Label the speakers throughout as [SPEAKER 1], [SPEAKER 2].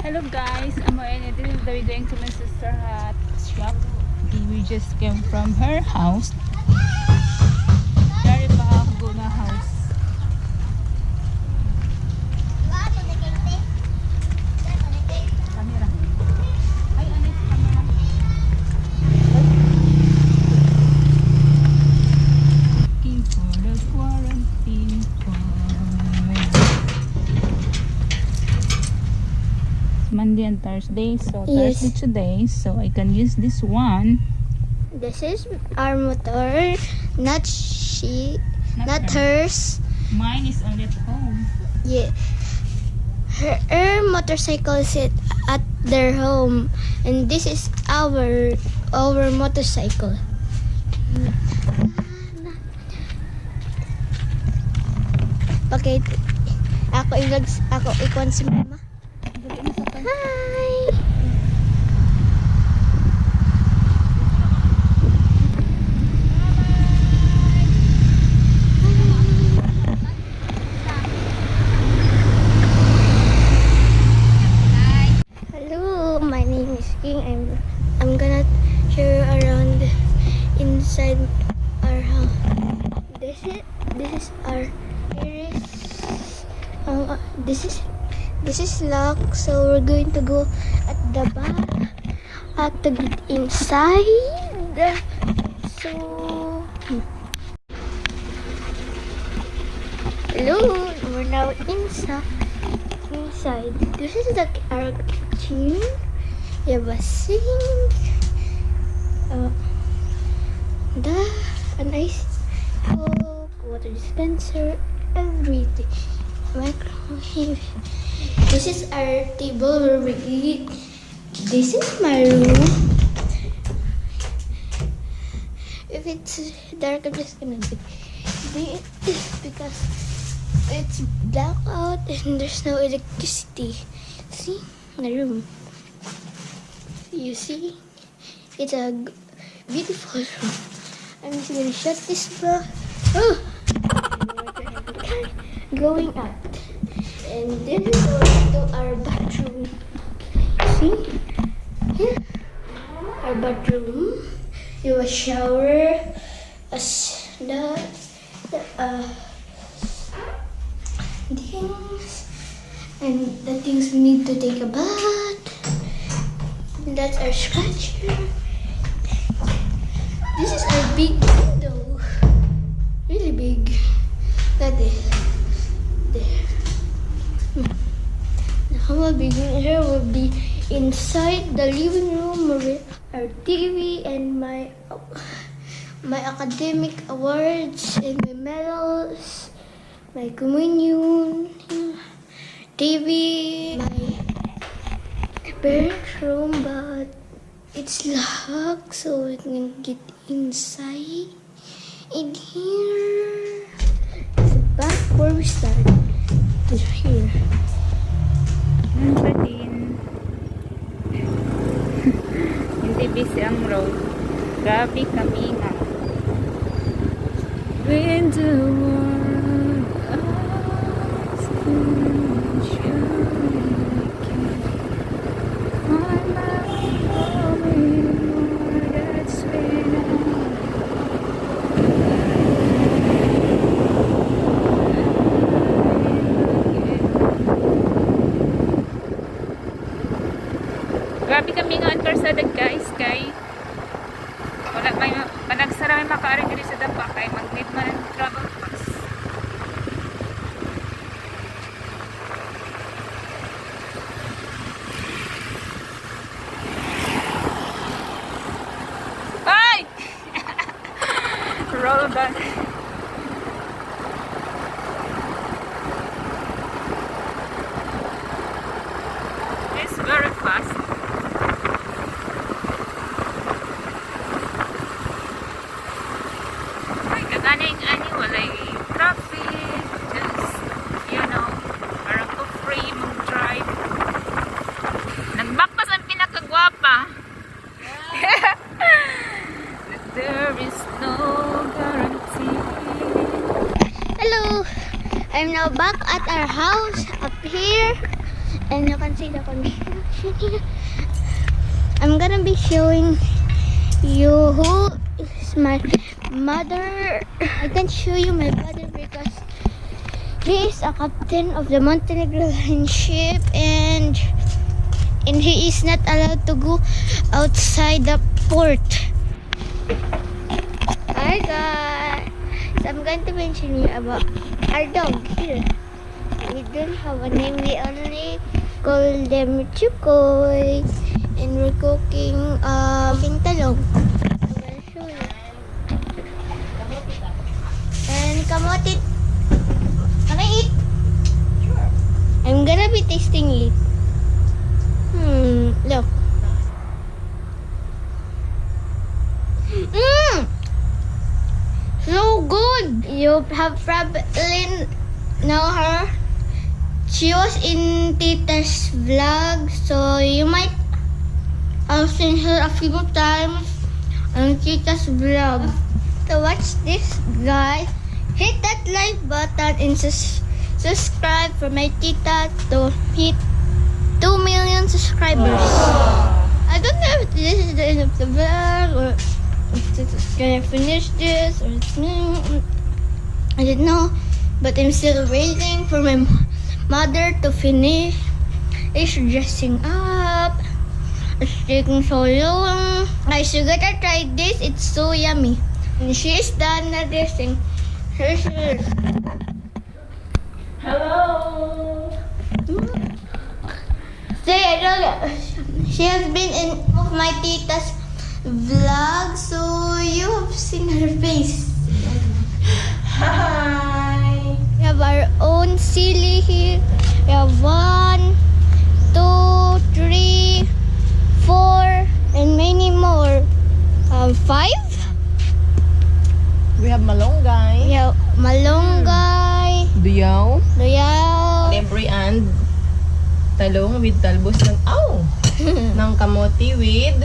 [SPEAKER 1] Hello guys, this is the way going to my sister's shop. We just came from her house. Dari pa ako na house. Camera. Ay, ano yung camera? Looking for the quarantine point. Monday and Thursday, so
[SPEAKER 2] Yes.
[SPEAKER 1] Thursday today, so I can use this one.
[SPEAKER 2] This is our motor, not hers.
[SPEAKER 1] Mine is already at home.
[SPEAKER 2] Yeah, her motorcycle is at their home, and this is our motorcycle. Okay, ako ikon si mama. Hi. Hello, my name is King. I'm gonna show you around inside our house. This is our iris. This is locked, so we're going to go at the back to get inside. So, hello, we're now inside. This is our kitchen. We have a sink. A nice Coke, water dispenser, everything. Microwave. This is our table where we eat. This is my room. If it's dark, I'm just gonna be because it's black out and there's no electricity. See my room. You see, it's a beautiful room. I'm just gonna shut this door. Oh, going out. And this is going to our bathroom. See? Here. Our bathroom. You have a shower. Things. And the things we need to take a bath. And that's our scratcher. This is our big window. Really big. That is there. How big here will be inside the living room with our TV and my academic awards and my medals, my communion, TV, my parents' room, but it's locked, so we can get inside. In here, it's the back where we started. It's here.
[SPEAKER 1] Hindi busy ang road. Grabe kami nga. When the world asks you can find my home anymore. That's when grabe kami nga ang karsada guys, kay wala may panagsara may makaari diri sa dapa kay mag-need man ang travel pass. Ay! Roll back. It's very fast. Walay traffic, just, parang ko free mag-drive. Nag-back pa sa pinakagwapa. There is no guarantee.
[SPEAKER 2] Hello, I'm now back at our house up here, And you can see the construction here. I'm gonna be showing you who is my mother. I can show you my mother because he is a captain of the Montenegro line ship, and he is not allowed to go outside the port. Hi guys, so I'm going to mention you about our dog here. We don't have a name, we only call them Chukoy, and we're cooking talong. I'm gonna show you. And kamote. Can I eat? Sure. I'm gonna be tasting it. Look. So good. You have probably know her. She was in Tita's vlog, so you might have seen her a few times on Tita's vlog. To watch this, guys, hit that like button and subscribe for my tita to hit 2 million subscribers. I don't know if this is the end of the vlog or if can I finish this or I don't know, but I'm still waiting for my mother to finish dressing up. It's taking so long. Guys, you gotta try this. It's so yummy. And she's done na dressing. Here's her.
[SPEAKER 3] Hello.
[SPEAKER 2] She has been in of my tita's vlog, so you have seen her face.
[SPEAKER 3] Hi.
[SPEAKER 2] We have our own silly here. We have 1, 2, 3, 4, and many more. 5.
[SPEAKER 3] We have malunggay.
[SPEAKER 2] We have malunggay,
[SPEAKER 3] Duyaw.
[SPEAKER 2] luyaw,
[SPEAKER 3] Libre and talong with talbos ng ng kamote with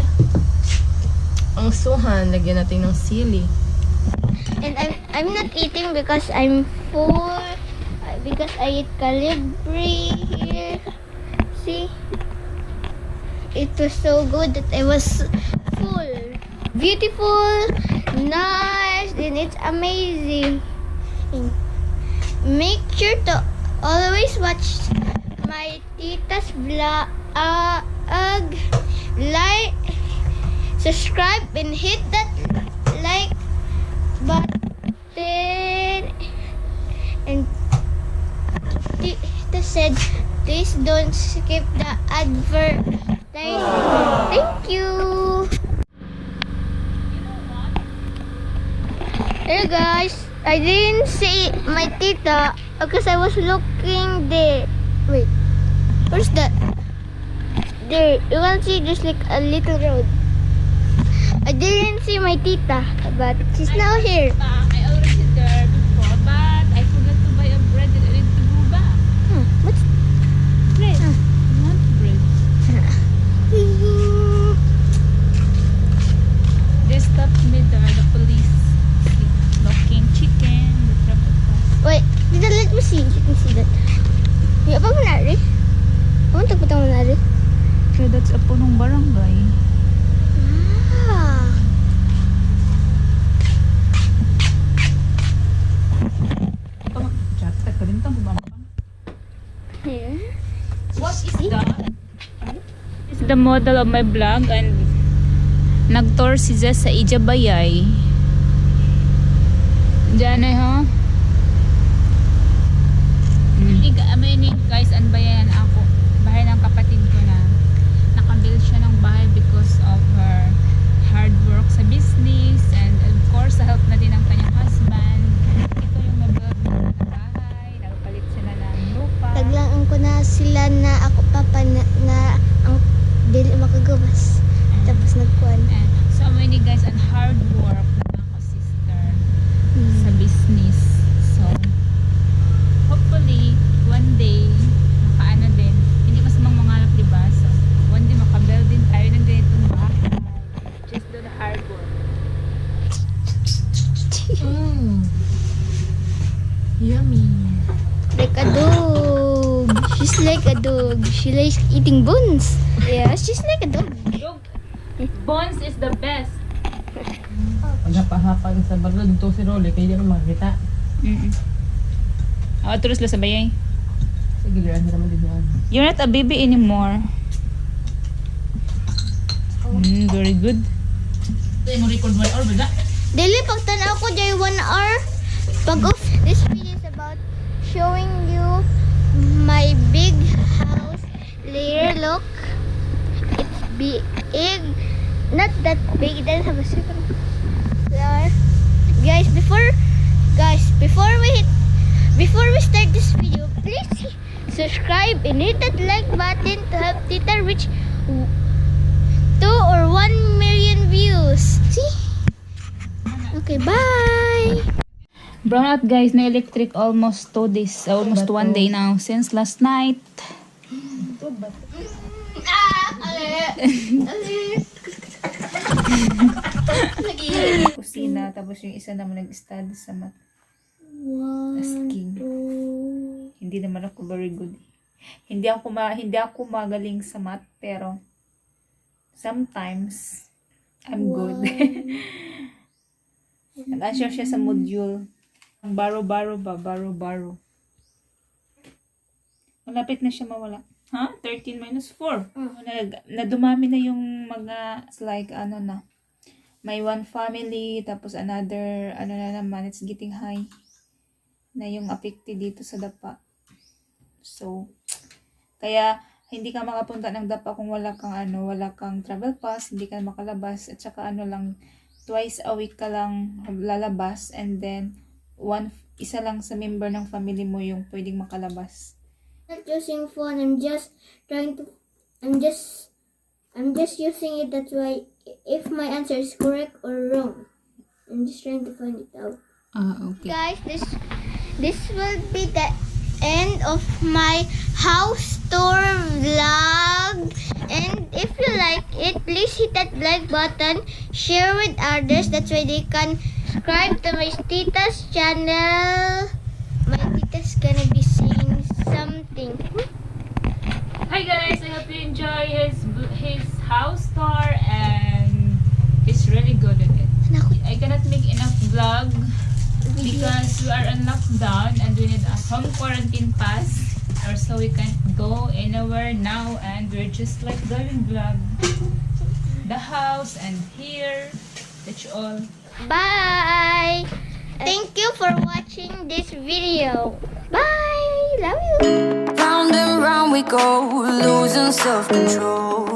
[SPEAKER 3] ang suhan. Lagyan natin ng sili.
[SPEAKER 2] and I'm not eating because I'm full. Because I eat calibre here. See, it was so good that I was full. Beautiful, nice, and it's amazing. Make sure to always watch my tita's vlog. Like, subscribe, and hit that like button. And Tita said, please don't skip the advert. Thank you. Hey guys, I didn't see my tita because I was looking there. Wait, where's that? There, you can see just like a little road. I didn't see my tita, but she's now here.
[SPEAKER 1] I already there before, but I forgot to buy a bread and I need to go back.
[SPEAKER 2] What's
[SPEAKER 1] Bread. I want bread. They stopped me there, the police. Looking chicken, the trouble pass.
[SPEAKER 2] Wait, Tita, let me see. Let me see that. Yung apa manari? Ano tagputang manari?
[SPEAKER 1] So that's a punong barangay.
[SPEAKER 2] Ah.
[SPEAKER 1] Chat, tagkalintang bumabang.
[SPEAKER 2] Here.
[SPEAKER 1] What is that? This is the model of my vlog, and nag-tour si Jess sa Ijabayay. Diyan eh, ha? Guys, anbayan ako. Bahay ng kapatid ko na nakabuild siya ng bahay because of her hard work sa business, and of course, sa help na din ng kanyang husband. Ito yung nabuild na bahay. Nagpalit sila ng lupa.
[SPEAKER 2] Taglaan ko na sila na ako papa na ang dili makagawas. Tapos nagkuhan.
[SPEAKER 1] And so many guys and hard work ng ako sister sa business. So hopefully one day makaano din. Hindi mas mangalap, diba? So one day makabuild din tayo ng ganitong bahay. Just do the hard work.
[SPEAKER 3] Yummy.
[SPEAKER 2] Like a dog. She's like a dog. dog. She likes eating bones. Yeah, she's like a dog.
[SPEAKER 1] Dog. Bones is the best.
[SPEAKER 3] Paghapa-hapa sa barlo dito si Rolly kaya di naman makita.
[SPEAKER 1] Terus lah sabayay.
[SPEAKER 3] Sa giliran na naman din yan.
[SPEAKER 1] You're not a baby anymore. Very good.
[SPEAKER 3] Ito yung record 1 hour ba?
[SPEAKER 2] Daily pag tanaw ko jay 1 hour. Pag off, this video is about showing you my big house. Later, look. It's big. Not that big. It doesn't have a second floor. Guys, before we start this video, please subscribe and hit that like button to help Tita reach 2 or 1 million views. See? Okay, bye.
[SPEAKER 1] Brown out guys, no electric almost 2 days, almost 1 day now since last night. Kusina, tapos yung isa naman nag-study sa math. Asking. Hindi naman ako very good. Hindi ako magaling sa math, pero sometimes I'm good. Nag-answer siya sa module. Ang baro-baro ba? Baro-baro. Malapit na siya mawala. 13 minus 4. Nadumami na yung mga, it's like, may one family, tapos another, na naman, it's getting high na yung affected dito sa dapa. So, kaya, hindi ka makapunta ng dapa kung wala kang travel pass, hindi ka makalabas, at saka lang, twice a week ka lang lalabas, and then, isa lang sa member ng family mo yung pwedeng makalabas.
[SPEAKER 2] Not using phone. I'm just using it. That's why if my answer is correct or wrong, I'm just trying to find it out.
[SPEAKER 1] Okay.
[SPEAKER 2] Guys, this will be the end of my house tour vlog. And if you like it, please hit that like button, share with others. That's why they can subscribe to my tita's channel. My tita's gonna be saying something.
[SPEAKER 1] Hi guys, I hope you enjoy his house tour, and he's really good at it. I cannot make enough vlog because we are on lockdown and we need a home quarantine pass, or so we can't go anywhere now, and we're just like doing vlog the house and here. That's all.
[SPEAKER 2] Bye. Thank you for watching this video. Bye. Love you.
[SPEAKER 4] Round and round we go, losing self-control.